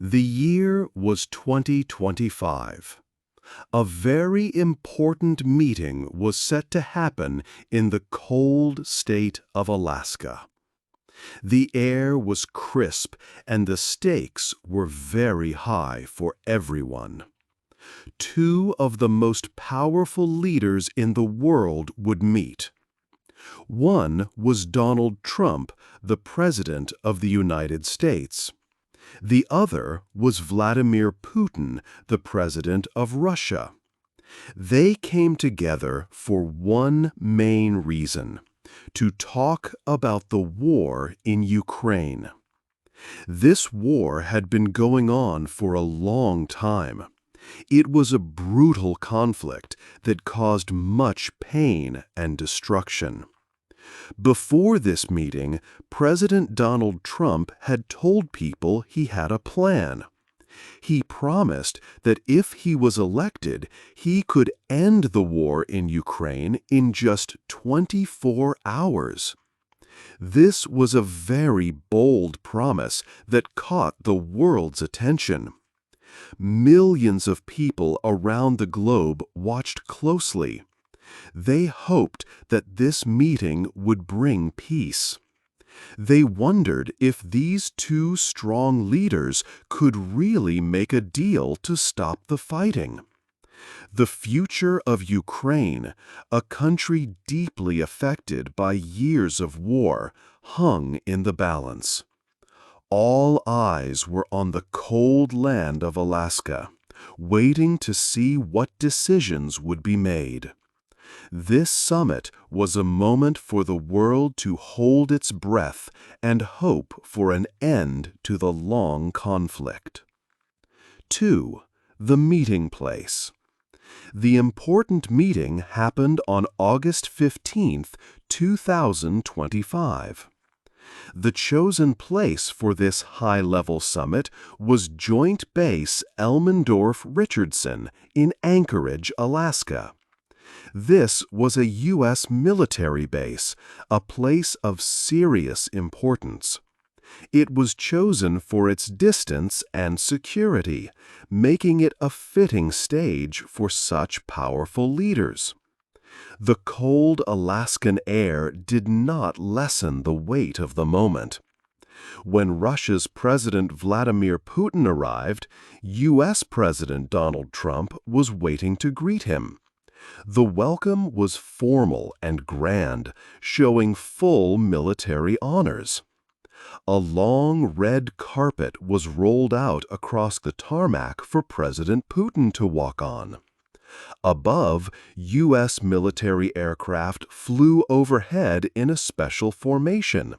The year was 2025. A very important meeting was set to happen in the cold state of Alaska. The air was crisp and the stakes were very high for everyone. Two of the most powerful leaders in the world would meet. One was Donald Trump, the President of the United States. The other was Vladimir Putin, the President of Russia. They came together for one main reason: to talk about the war in Ukraine. This war had been going on for a long time. It was a brutal conflict that caused much pain and destruction. Before this meeting, President Donald Trump had told people he had a plan. He promised that if he was elected, he could end the war in Ukraine in just 24 hours. This was a very bold promise that caught the world's attention. Millions of people around the globe watched closely. They hoped that this meeting would bring peace. They wondered if these two strong leaders could really make a deal to stop the fighting. The future of Ukraine, a country deeply affected by years of war, hung in the balance. All eyes were on the cold land of Alaska, waiting to see what decisions would be made. This summit was a moment for the world to hold its breath and hope for an end to the long conflict. 2. The meeting place. The important meeting happened on August 15, 2025. The chosen place for this high-level summit was Joint Base Elmendorf-Richardson in Anchorage, Alaska. This was a U.S. military base, a place of serious importance. It was chosen for its distance and security, making it a fitting stage for such powerful leaders. The cold Alaskan air did not lessen the weight of the moment. When Russia's President Vladimir Putin arrived, U.S. President Donald Trump was waiting to greet him. The welcome was formal and grand, showing full military honors. A long red carpet was rolled out across the tarmac for President Putin to walk on. Above, U.S. military aircraft flew overhead in a special formation.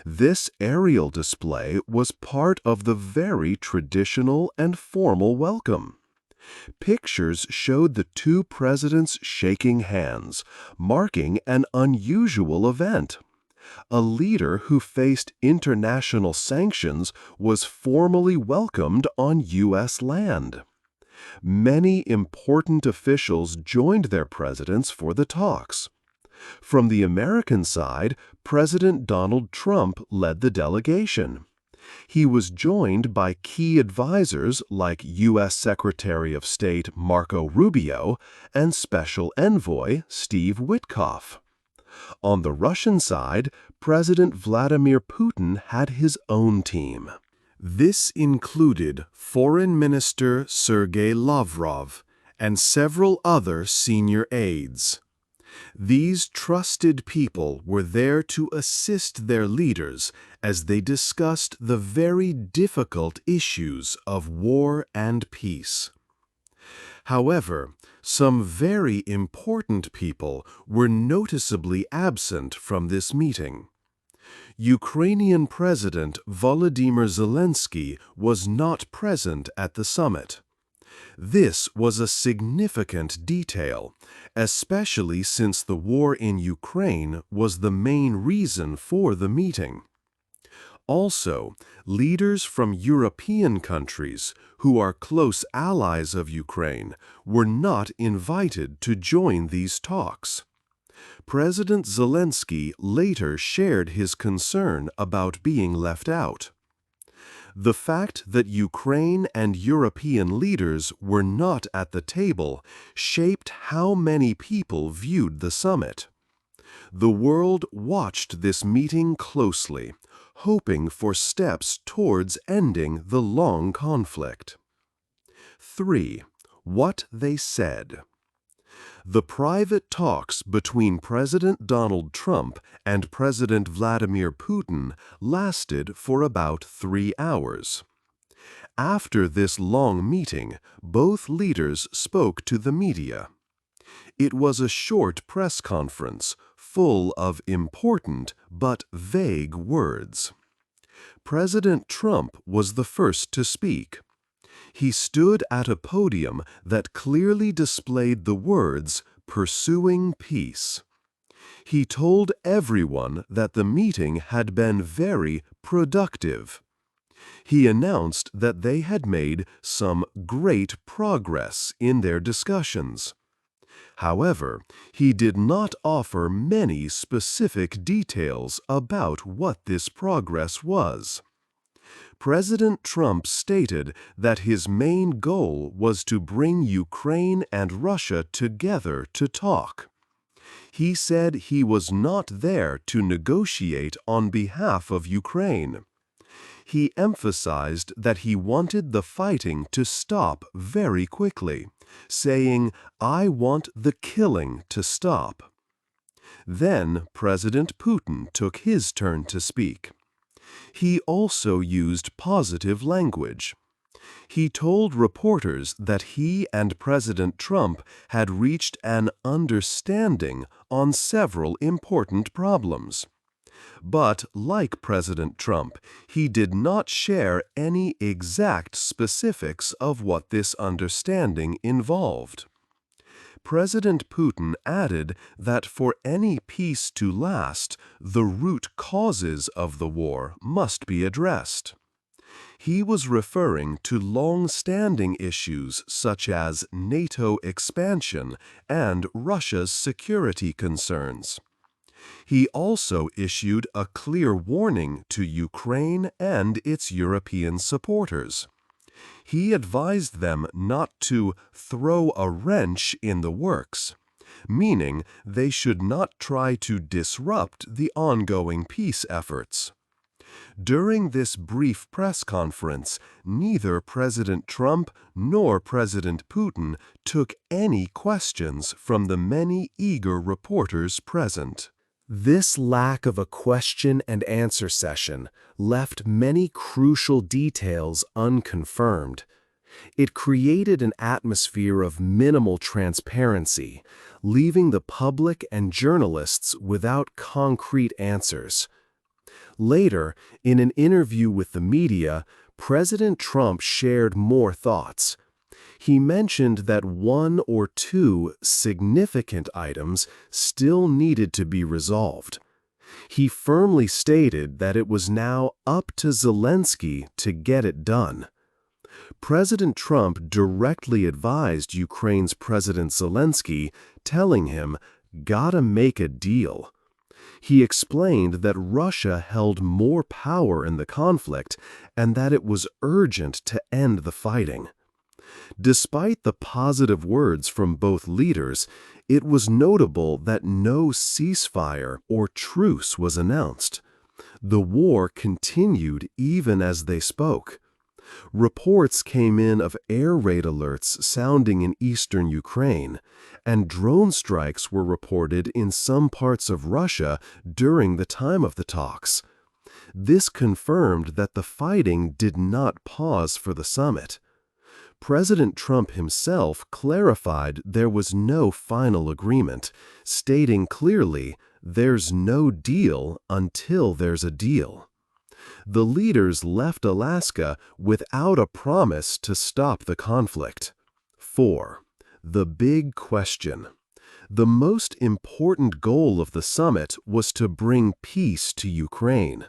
This aerial display was part of the very traditional and formal welcome. Pictures showed the two presidents shaking hands, marking an unusual event. A leader who faced international sanctions was formally welcomed on U.S. land. Many important officials joined their presidents for the talks. From the American side, President Donald Trump led the delegation. He was joined by key advisors like U.S. Secretary of State Marco Rubio and Special Envoy Steve Witkoff. On the Russian side, President Vladimir Putin had his own team. This included Foreign Minister Sergei Lavrov and several other senior aides. These trusted people were there to assist their leaders as they discussed the very difficult issues of war and peace. However, some very important people were noticeably absent from this meeting. Ukrainian President Volodymyr Zelensky was not present at the summit. This was a significant detail, especially since the war in Ukraine was the main reason for the meeting. Also, leaders from European countries, who are close allies of Ukraine, were not invited to join these talks. President Zelensky later shared his concern about being left out. The fact that Ukraine and European leaders were not at the table shaped how many people viewed the summit. The world watched this meeting closely, hoping for steps towards ending the long conflict. 3. What they said. The private talks between President Donald Trump and President Vladimir Putin lasted for about 3 hours. After this long meeting, both leaders spoke to the media. It was a short press conference, full of important but vague words. President Trump was the first to speak. He stood at a podium that clearly displayed the words, "Pursuing Peace." He told everyone that the meeting had been very productive. He announced that they had made some great progress in their discussions. However, he did not offer many specific details about what this progress was. President Trump stated that his main goal was to bring Ukraine and Russia together to talk. He said he was not there to negotiate on behalf of Ukraine. He emphasized that he wanted the fighting to stop very quickly, saying, "I want the killing to stop." Then President Putin took his turn to speak. He also used positive language. He told reporters that he and President Trump had reached an understanding on several important problems. But, like President Trump, he did not share any exact specifics of what this understanding involved. President Putin added that for any peace to last, the root causes of the war must be addressed. He was referring to long-standing issues such as NATO expansion and Russia's security concerns. He also issued a clear warning to Ukraine and its European supporters. He advised them not to throw a wrench in the works, meaning they should not try to disrupt the ongoing peace efforts. During this brief press conference, neither President Trump nor President Putin took any questions from the many eager reporters present. This lack of a question and answer session left many crucial details unconfirmed. It created an atmosphere of minimal transparency, leaving the public and journalists without concrete answers. Later, in an interview with the media, President Trump shared more thoughts. He mentioned that 1 or 2 significant items still needed to be resolved. He firmly stated that it was now up to Zelensky to get it done. President Trump directly advised Ukraine's President Zelensky, telling him, "Gotta make a deal." He explained that Russia held more power in the conflict and that it was urgent to end the fighting. Despite the positive words from both leaders, it was notable that no ceasefire or truce was announced. The war continued even as they spoke. Reports came in of air raid alerts sounding in eastern Ukraine, and drone strikes were reported in some parts of Russia during the time of the talks. This confirmed that the fighting did not pause for the summit. President Trump himself clarified there was no final agreement, stating clearly, "There's no deal until there's a deal." The leaders left Alaska without a promise to stop the conflict. 4. The big question. The most important goal of the summit was to bring peace to Ukraine.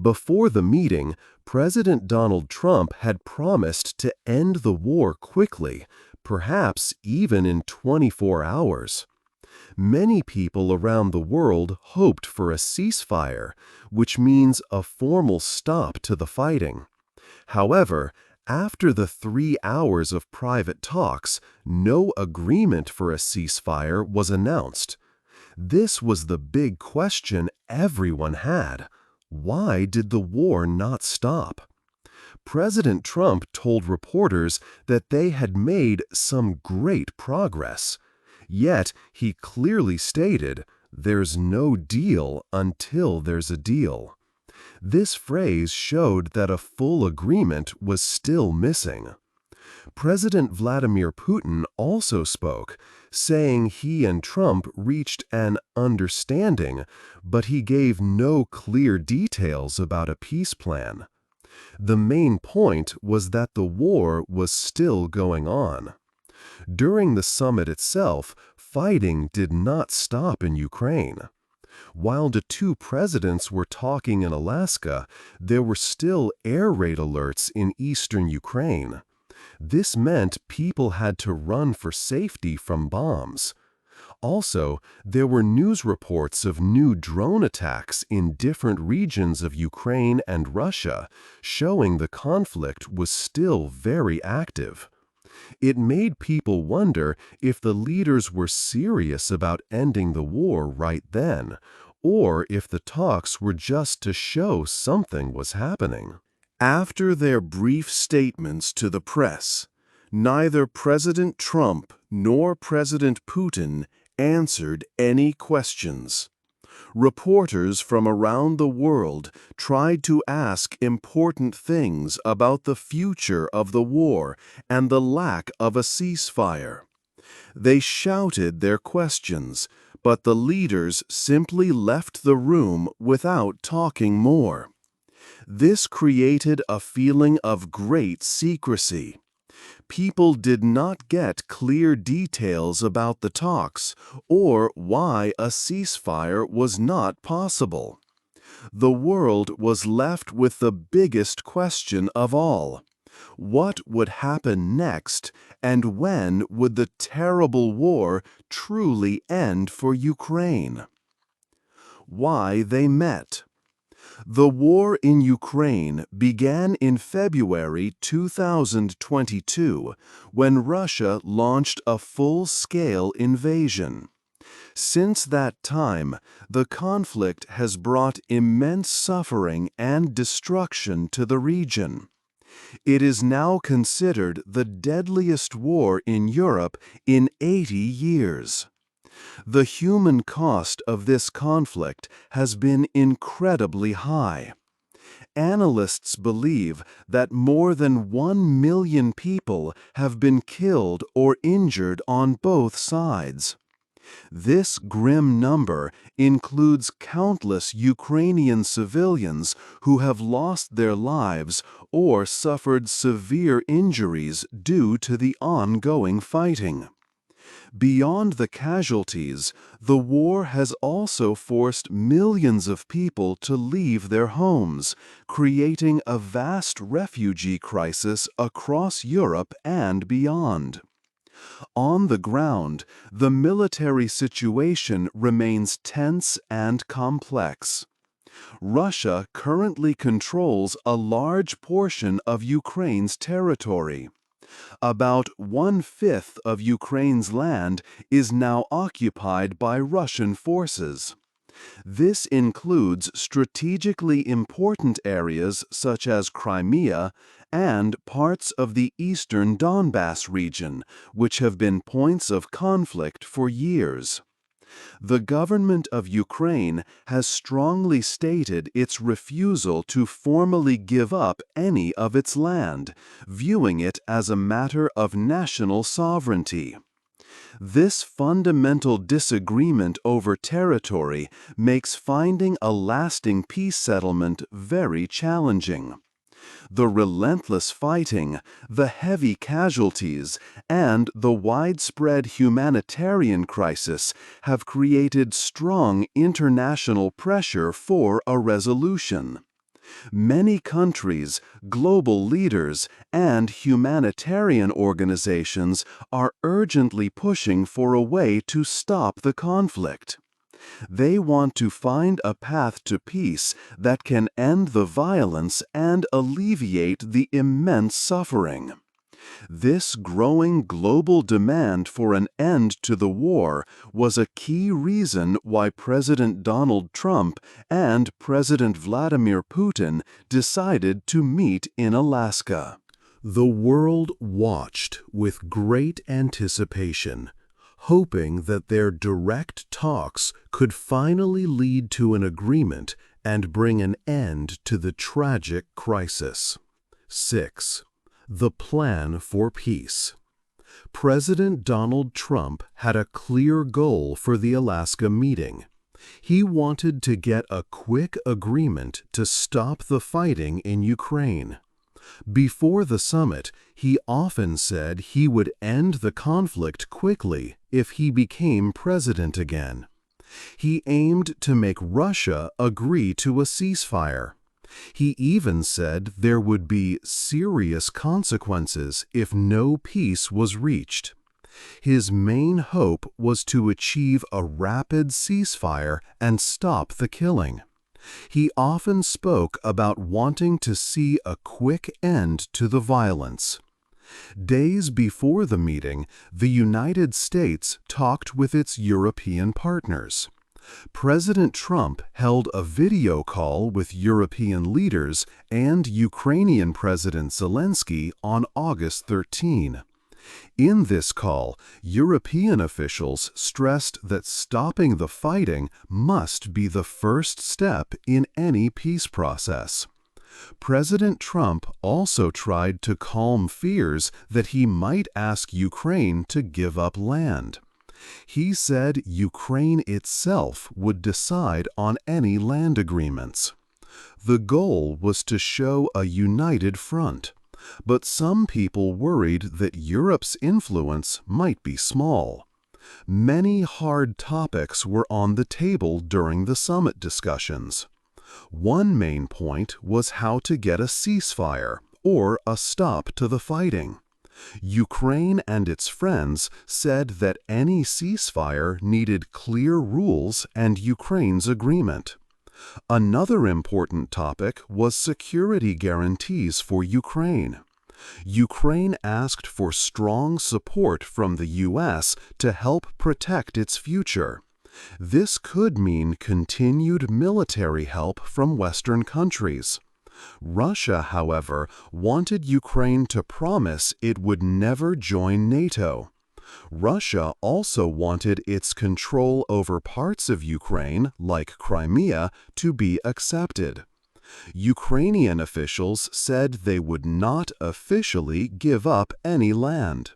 Before the meeting, President Donald Trump had promised to end the war quickly, perhaps even in 24 hours. Many people around the world hoped for a ceasefire, which means a formal stop to the fighting. However, after the 3 hours of private talks, no agreement for a ceasefire was announced. This was the big question everyone had. Why did the war not stop? President Trump told reporters that they had made some great progress. Yet he clearly stated, "There's no deal until there's a deal." This phrase showed that a full agreement was still missing. President Vladimir Putin also spoke, saying he and Trump reached an understanding, but he gave no clear details about a peace plan. The main point was that the war was still going on. During the summit itself, fighting did not stop in Ukraine. While the two presidents were talking in Alaska, there were still air raid alerts in eastern Ukraine. This meant people had to run for safety from bombs. Also, there were news reports of new drone attacks in different regions of Ukraine and Russia, showing the conflict was still very active. It made people wonder if the leaders were serious about ending the war right then, or if the talks were just to show something was happening. After their brief statements to the press, neither President Trump nor President Putin answered any questions. Reporters from around the world tried to ask important things about the future of the war and the lack of a ceasefire. They shouted their questions, but the leaders simply left the room without talking more. This created a feeling of great secrecy. People did not get clear details about the talks or why a ceasefire was not possible. The world was left with the biggest question of all. What would happen next, and when would the terrible war truly end for Ukraine? Why they met. The war in Ukraine began in February 2022 when Russia launched a full-scale invasion. Since that time, the conflict has brought immense suffering and destruction to the region. It is now considered the deadliest war in Europe in 80 years. The human cost of this conflict has been incredibly high. Analysts believe that more than 1 million people have been killed or injured on both sides. This grim number includes countless Ukrainian civilians who have lost their lives or suffered severe injuries due to the ongoing fighting. Beyond the casualties, the war has also forced millions of people to leave their homes, creating a vast refugee crisis across Europe and beyond. On the ground, the military situation remains tense and complex. Russia currently controls a large portion of Ukraine's territory. About 1/5 of Ukraine's land is now occupied by Russian forces. This includes strategically important areas such as Crimea and parts of the eastern Donbass region, which have been points of conflict for years. The government of Ukraine has strongly stated its refusal to formally give up any of its land, viewing it as a matter of national sovereignty. This fundamental disagreement over territory makes finding a lasting peace settlement very challenging. The relentless fighting, the heavy casualties, and the widespread humanitarian crisis have created strong international pressure for a resolution. Many countries, global leaders, and humanitarian organizations are urgently pushing for a way to stop the conflict. They want to find a path to peace that can end the violence and alleviate the immense suffering. This growing global demand for an end to the war was a key reason why President Donald Trump and President Vladimir Putin decided to meet in Alaska. The world watched with great anticipation, hoping that their direct talks could finally lead to an agreement and bring an end to the tragic crisis. 6. The plan for peace. President Donald Trump had a clear goal for the Alaska meeting. He wanted to get a quick agreement to stop the fighting in Ukraine. Before the summit, he often said he would end the conflict quickly if he became president again. He aimed to make Russia agree to a ceasefire. He even said there would be serious consequences if no peace was reached. His main hope was to achieve a rapid ceasefire and stop the killing. He often spoke about wanting to see a quick end to the violence. Days before the meeting, the United States talked with its European partners. President Trump held a video call with European leaders and Ukrainian President Zelensky on August 13. In this call, European officials stressed that stopping the fighting must be the first step in any peace process. President Trump also tried to calm fears that he might ask Ukraine to give up land. He said Ukraine itself would decide on any land agreements. The goal was to show a united front, but some people worried that Europe's influence might be small. Many hard topics were on the table during the summit discussions. One main point was how to get a ceasefire, or a stop to the fighting. Ukraine and its friends said that any ceasefire needed clear rules and Ukraine's agreement. Another important topic was security guarantees for Ukraine. Ukraine asked for strong support from the U.S. to help protect its future. This could mean continued military help from Western countries. Russia, however, wanted Ukraine to promise it would never join NATO. Russia also wanted its control over parts of Ukraine, like Crimea, to be accepted. Ukrainian officials said they would not officially give up any land.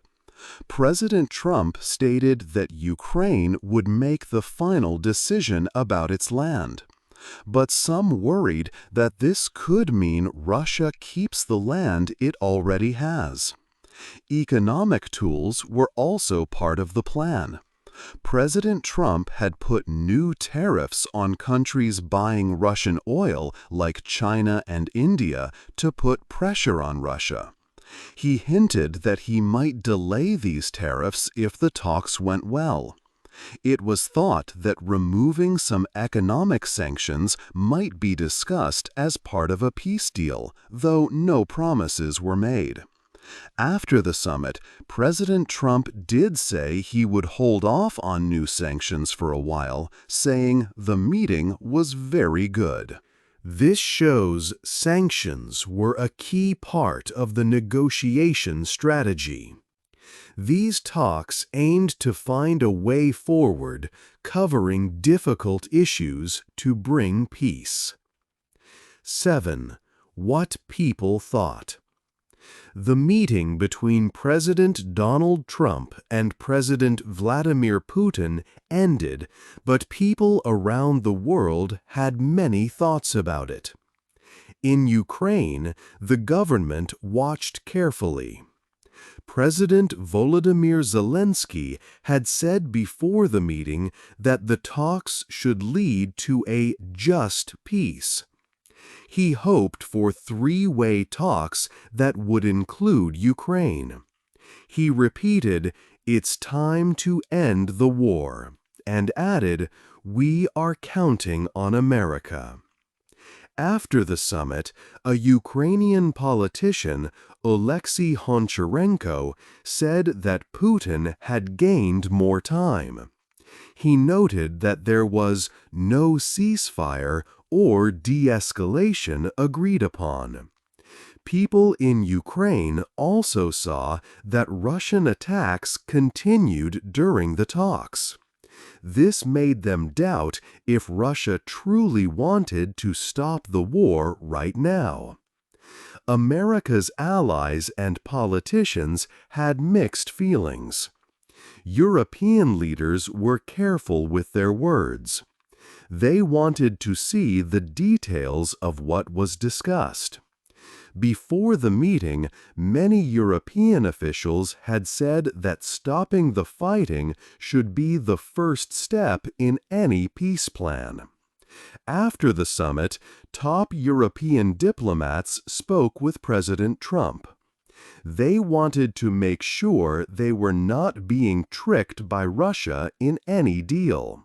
President Trump stated that Ukraine would make the final decision about its land. But some worried that this could mean Russia keeps the land it already has. Economic tools were also part of the plan. President Trump had put new tariffs on countries buying Russian oil, like China and India, to put pressure on Russia. He hinted that he might delay these tariffs if the talks went well. It was thought that removing some economic sanctions might be discussed as part of a peace deal, though no promises were made. After the summit, President Trump did say he would hold off on new sanctions for a while, saying the meeting was very good. This shows sanctions were a key part of the negotiation strategy. These talks aimed to find a way forward, covering difficult issues to bring peace. 7. What people thought. The meeting between President Donald Trump and President Vladimir Putin ended, but people around the world had many thoughts about it. In Ukraine, the government watched carefully. President Volodymyr Zelensky had said before the meeting that the talks should lead to a just peace. He hoped for three-way talks that would include Ukraine. He repeated, "It's time to end the war," and added, "We are counting on America." After the summit, a Ukrainian politician, Oleksiy Honcharenko, said that Putin had gained more time. He noted that there was no ceasefire or de-escalation agreed upon. People in Ukraine also saw that Russian attacks continued during the talks. This made them doubt if Russia truly wanted to stop the war right now. America's allies and politicians had mixed feelings. European leaders were careful with their words. They wanted to see the details of what was discussed. Before the meeting, many European officials had said that stopping the fighting should be the first step in any peace plan. After the summit, top European diplomats spoke with President Trump. They wanted to make sure they were not being tricked by Russia in any deal.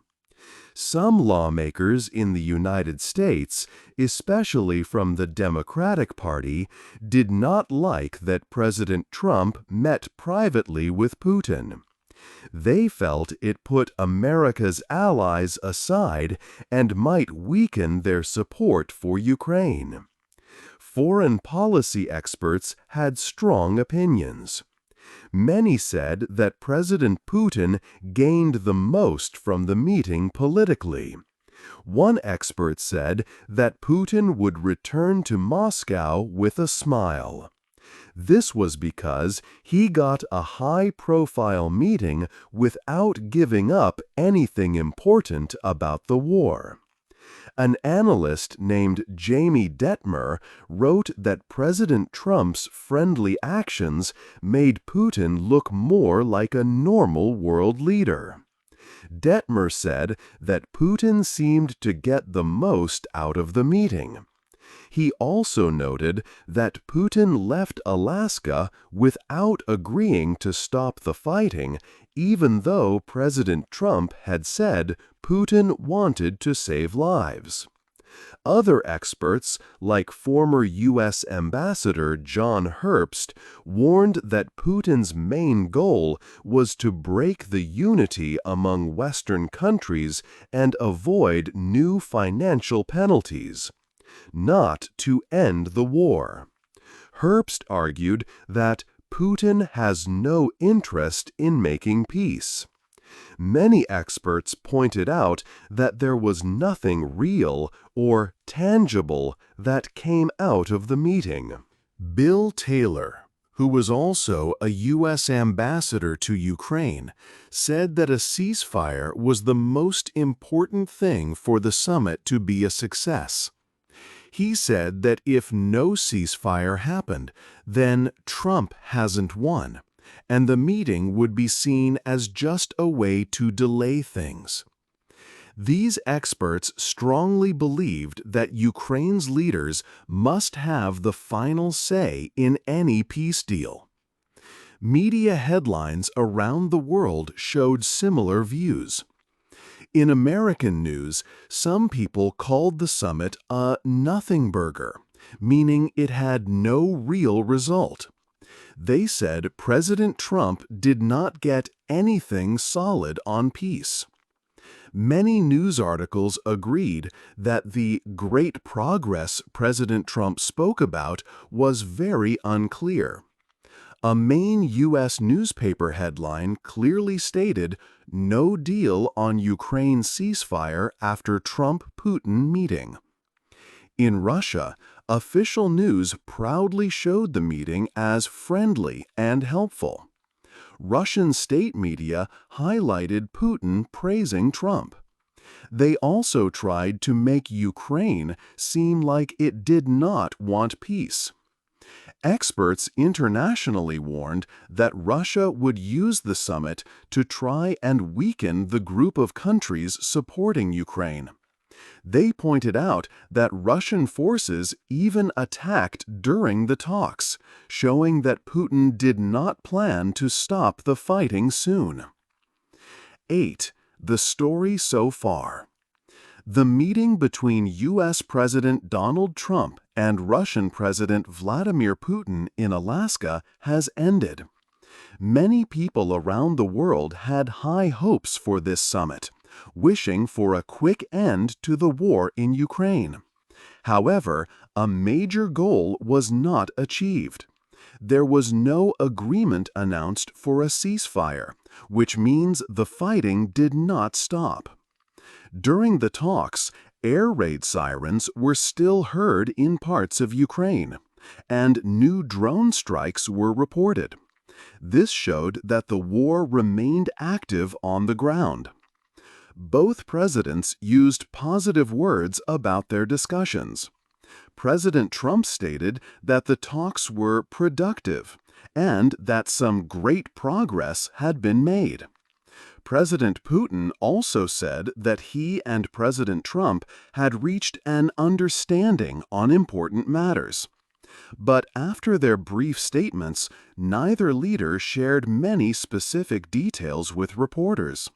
Some lawmakers in the United States, especially from the Democratic Party, did not like that President Trump met privately with Putin. They felt it put America's allies aside and might weaken their support for Ukraine. Foreign policy experts had strong opinions. Many said that President Putin gained the most from the meeting politically. One expert said that Putin would return to Moscow with a smile. This was because he got a high-profile meeting without giving up anything important about the war. An analyst named Jamie Detmer wrote that President Trump's friendly actions made Putin look more like a normal world leader. Detmer said that Putin seemed to get the most out of the meeting. He also noted that Putin left Alaska without agreeing to stop the fighting, even though President Trump had said Putin wanted to save lives. Other experts, like former U.S. Ambassador John Herbst, warned that Putin's main goal was to break the unity among Western countries and avoid new financial penalties, not to end the war. Herbst argued that Putin has no interest in making peace. Many experts pointed out that there was nothing real or tangible that came out of the meeting. Bill Taylor, who was also a U.S. ambassador to Ukraine, said that a ceasefire was the most important thing for the summit to be a success. He said that if no ceasefire happened, then Trump hasn't won, and the meeting would be seen as just a way to delay things. These experts strongly believed that Ukraine's leaders must have the final say in any peace deal. Media headlines around the world showed similar views. In American news, some people called the summit a nothing burger, meaning it had no real result. They said President Trump did not get anything solid on peace. Many news articles agreed that the great progress President Trump spoke about was very unclear. A main U.S. newspaper headline clearly stated, "No deal on Ukraine ceasefire after Trump-Putin meeting." In Russia, official news proudly showed the meeting as friendly and helpful. Russian state media highlighted Putin praising Trump. They also tried to make Ukraine seem like it did not want peace. Experts internationally warned that Russia would use the summit to try and weaken the group of countries supporting Ukraine. They pointed out that Russian forces even attacked during the talks, showing that Putin did not plan to stop the fighting soon. 8. The story so far. The meeting between U.S. President Donald Trump and Russian President Vladimir Putin in Alaska has ended. Many people around the world had high hopes for this summit, wishing for a quick end to the war in Ukraine. However, a major goal was not achieved. There was no agreement announced for a ceasefire, which means the fighting did not stop. During the talks, air raid sirens were still heard in parts of Ukraine, and new drone strikes were reported. This showed that the war remained active on the ground. Both presidents used positive words about their discussions. President Trump stated that the talks were productive and that some great progress had been made. President Putin also said that he and President Trump had reached an understanding on important matters. But after their brief statements, neither leader shared many specific details with reporters.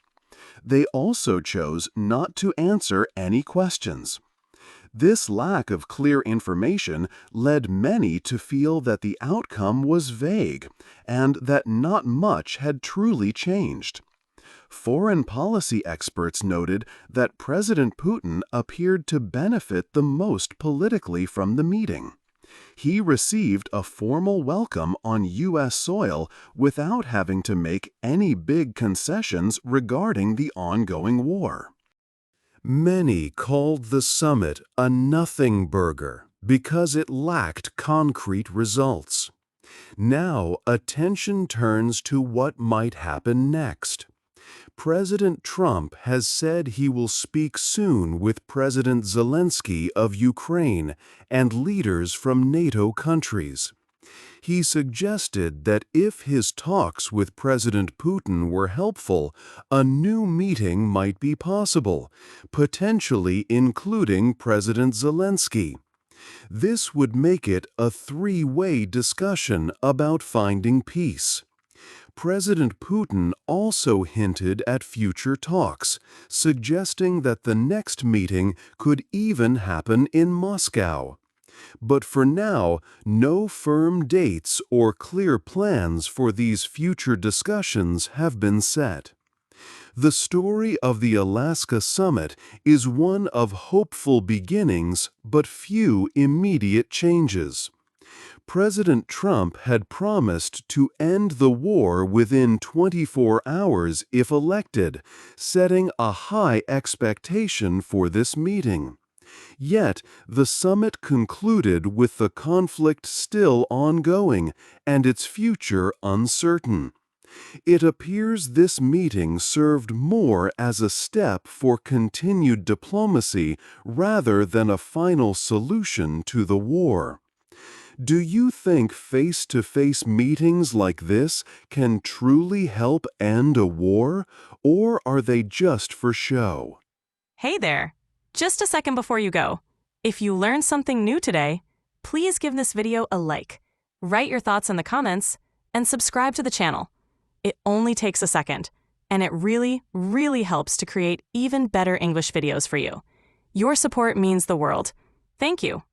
They also chose not to answer any questions. This lack of clear information led many to feel that the outcome was vague and that not much had truly changed. Foreign policy experts noted that President Putin appeared to benefit the most politically from the meeting. He received a formal welcome on U.S. soil without having to make any big concessions regarding the ongoing war. Many called the summit a nothing burger because it lacked concrete results. Now attention turns to what might happen next. President Trump has said he will speak soon with President Zelensky of Ukraine and leaders from NATO countries. He suggested that if his talks with President Putin were helpful, a new meeting might be possible, potentially including President Zelensky. This would make it a three-way discussion about finding peace. President Putin also hinted at future talks, suggesting that the next meeting could even happen in Moscow. But for now, no firm dates or clear plans for these future discussions have been set. The story of the Alaska summit is one of hopeful beginnings but few immediate changes. President Trump had promised to end the war within 24 hours if elected, setting a high expectation for this meeting. Yet, the summit concluded with the conflict still ongoing and its future uncertain. It appears this meeting served more as a step for continued diplomacy rather than a final solution to the war. Do you think face-to-face meetings like this can truly help end a war, or are they just for show? Hey there! Just a second before you go. If you learned something new today, please give this video a like, write your thoughts in the comments, and subscribe to the channel. It only takes a second, and it really, really helps to create even better English videos for you. Your support means the world. Thank you.